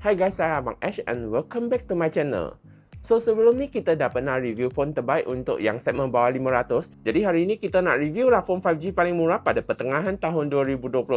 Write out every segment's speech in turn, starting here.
Hai guys, saya Abang Ash and welcome back to my channel. So sebelum ni kita dah pernah review phone terbaik untuk yang segmen bawah 500. Jadi hari ni kita nak review lah phone 5G paling murah pada pertengahan tahun 2026.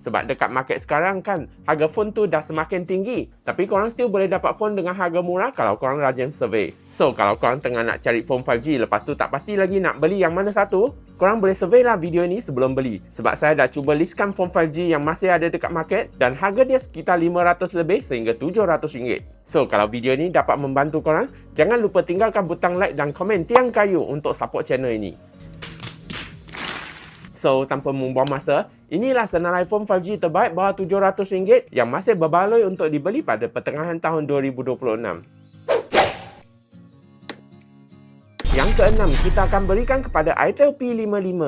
Sebab dekat market sekarang kan, harga phone tu dah semakin tinggi. Tapi korang still boleh dapat phone dengan harga murah kalau korang rajin survey. So kalau korang tengah nak cari phone 5G, lepas tu tak pasti lagi nak beli yang mana satu, korang boleh survey lah video ni sebelum beli. Sebab saya dah cuba listkan phone 5G yang masih ada dekat market dan harga dia sekitar 500 lebih sehingga RM700. So kalau video ni dapat membantu korang, jangan lupa tinggalkan butang like dan komen tiang kayu untuk support channel ini. So tanpa membuang masa, inilah senarai phone 5G terbaik bawah RM700 yang masih berbaloi untuk dibeli pada pertengahan tahun 2026. Yang keenam, kita akan berikan kepada itel P55.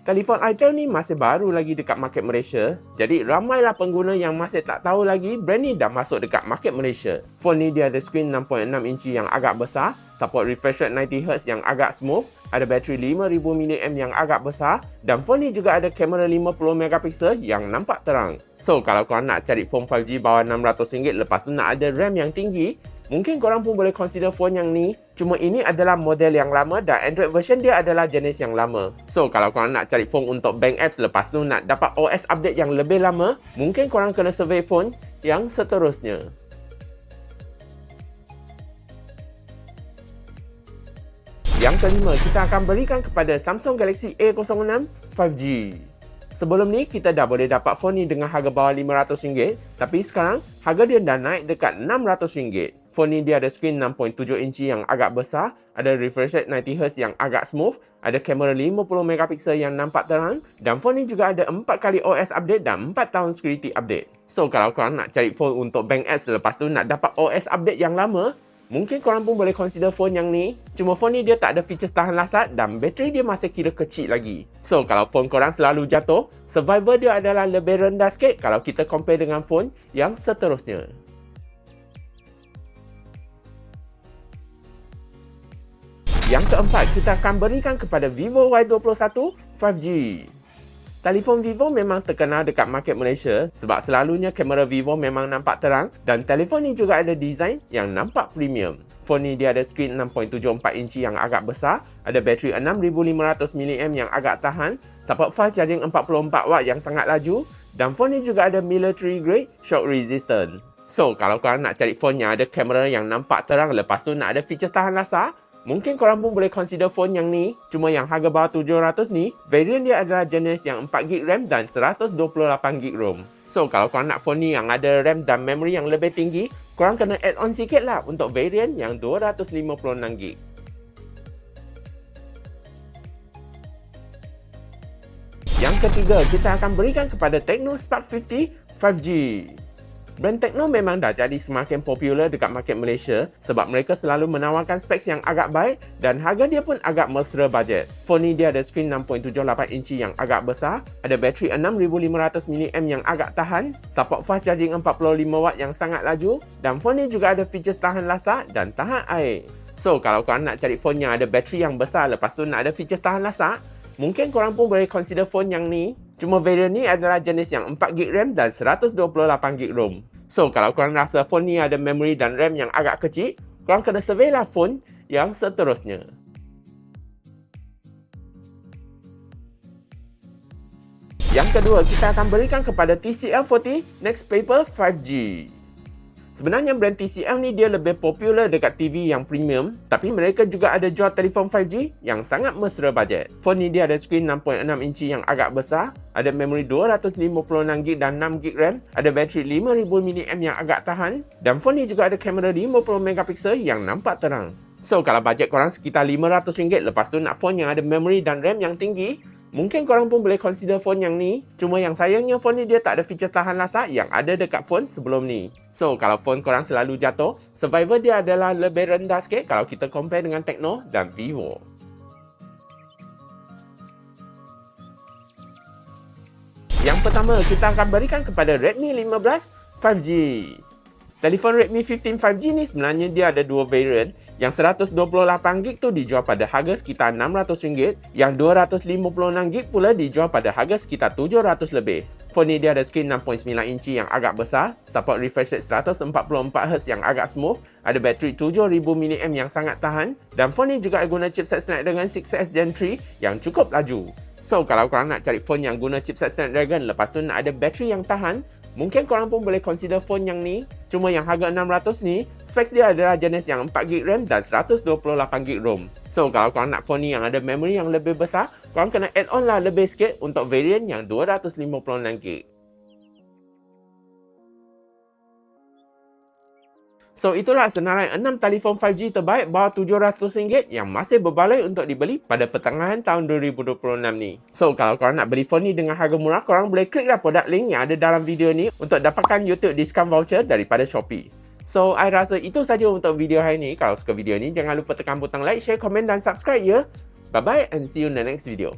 Telefon itel ni masih baru lagi dekat market Malaysia. Jadi ramailah pengguna yang masih tak tahu lagi brand ni dah masuk dekat market Malaysia. Phone ni dia ada skrin 6.6 inci yang agak besar, support refresh rate 90Hz yang agak smooth, ada bateri 5000 mAh yang agak besar dan phone ni juga ada kamera 50MP yang nampak terang. So kalau korang nak cari phone 5G bawah RM600 lepas tu nak ada RAM yang tinggi, mungkin korang pun boleh consider phone yang ni. Cuma ini adalah model yang lama dan Android version dia adalah jenis yang lama. So kalau korang nak cari phone untuk bank apps lepas tu nak dapat OS update yang lebih lama, mungkin korang kena survey phone yang seterusnya. Yang kelima, kita akan berikan kepada Samsung Galaxy A06 5G. Sebelum ni, kita dah boleh dapat phone ni dengan harga bawah RM500, tapi sekarang, harga dia dah naik dekat RM600. Phone ni dia ada skrin 6.7 inci yang agak besar, ada refresh rate 90Hz yang agak smooth, ada kamera 50MP yang nampak terang, dan phone ni juga ada 4 kali OS update dan 4 tahun security update. So, kalau korang nak cari phone untuk bank apps lepas tu nak dapat OS update yang lama, mungkin korang pun boleh consider phone yang ni. Cuma phone ni dia tak ada features tahan lasat dan bateri dia masih kira kecil lagi. So kalau phone korang selalu jatuh, survival dia adalah lebih rendah sikit kalau kita compare dengan phone yang seterusnya. Yang keempat, kita akan berikan kepada Vivo Y21 5G. Telefon Vivo memang terkenal dekat market Malaysia sebab selalunya kamera Vivo memang nampak terang dan telefon ni juga ada design yang nampak premium. Phone ni dia ada skrin 6.74 inci yang agak besar, ada bateri 6500 mAh yang agak tahan, support fast charging 44W yang sangat laju dan phone ni juga ada military grade shock resistant. So kalau korang nak cari phone yang ada kamera yang nampak terang lepas tu nak ada features tahan lasar, mungkin korang pun boleh consider phone yang ni. Cuma yang harga bawah RM700 ni, varian dia adalah jenis yang 4GB RAM dan 128GB ROM. So kalau korang nak phone ni yang ada RAM dan memory yang lebih tinggi, korang kena add on sikit lah untuk varian yang 256GB. Yang ketiga, kita akan berikan kepada Tecno Spark 50 5G. Brand Tecno memang dah jadi semakin popular dekat market Malaysia sebab mereka selalu menawarkan specs yang agak baik dan harga dia pun agak mesra bajet. Phone ni dia ada skrin 6.78 inci yang agak besar, ada bateri 6500 mAh yang agak tahan, support fast charging 45W yang sangat laju dan phone ni juga ada features tahan lasar dan tahan air. So kalau korang nak cari phone yang ada bateri yang besar lepas tu nak ada features tahan lasar, mungkin korang pun boleh consider phone yang ni. Cuma varian ni adalah jenis yang 4GB RAM dan 128GB ROM. So kalau korang rasa phone ni ada memory dan RAM yang agak kecil, korang kena survey lah phone yang seterusnya. Yang kedua, kita akan berikan kepada TCL 40 Next Paper 5G. Sebenarnya brand TCL ni dia lebih popular dekat TV yang premium, tapi mereka juga ada jual telefon 5G yang sangat mesra bajet. Phone ni dia ada skrin 6.6 inci yang agak besar, ada memori 256GB dan 6GB RAM, ada bateri 5000 mAh yang agak tahan, dan phone ni juga ada kamera 50MP yang nampak terang. So kalau bajet korang sekitar RM500 lepas tu nak phone yang ada memory dan RAM yang tinggi, mungkin korang pun boleh consider phone yang ni. Cuma yang sayangnya phone ni dia tak ada feature tahan lasar yang ada dekat phone sebelum ni. So kalau phone korang selalu jatuh, survival dia adalah lebih rendah sikit kalau kita compare dengan Tecno dan Vivo. Yang pertama, kita akan berikan kepada Redmi 15 5G. Telefon Redmi 15 5G ni sebenarnya dia ada dua variant. Yang 128GB tu dijual pada harga sekitar RM600, yang 256GB pula dijual pada harga sekitar RM700 lebih. Phone ni dia ada skrin 6.9 inci yang agak besar, support refresh rate 144Hz yang agak smooth, ada bateri 7000 mAh yang sangat tahan, dan phone ni juga guna chipset Snapdragon 6S Gen 3 yang cukup laju. So, kalau korang nak cari phone yang guna chipset Snapdragon lepas tu nak ada bateri yang tahan, mungkin korang pun boleh consider phone yang ni. Cuma yang harga 600 ni, specs dia adalah jenis yang 4GB RAM dan 128GB ROM. So, kalau korang nak phone ni yang ada memory yang lebih besar, korang kena add on lah lebih sikit untuk variant yang 256GB. So, itulah senarai 6 telefon 5G terbaik bawah RM700 yang masih berbaloi untuk dibeli pada pertengahan tahun 2026 ni. So, kalau korang nak beli phone ni dengan harga murah, korang boleh klik lah produk link yang ada dalam video ni untuk dapatkan YouTube discount voucher daripada Shopee. So, I rasa itu saja untuk video hari ni. Kalau suka video ni, jangan lupa tekan butang like, share, komen dan subscribe ya. Bye-bye and see you in the next video.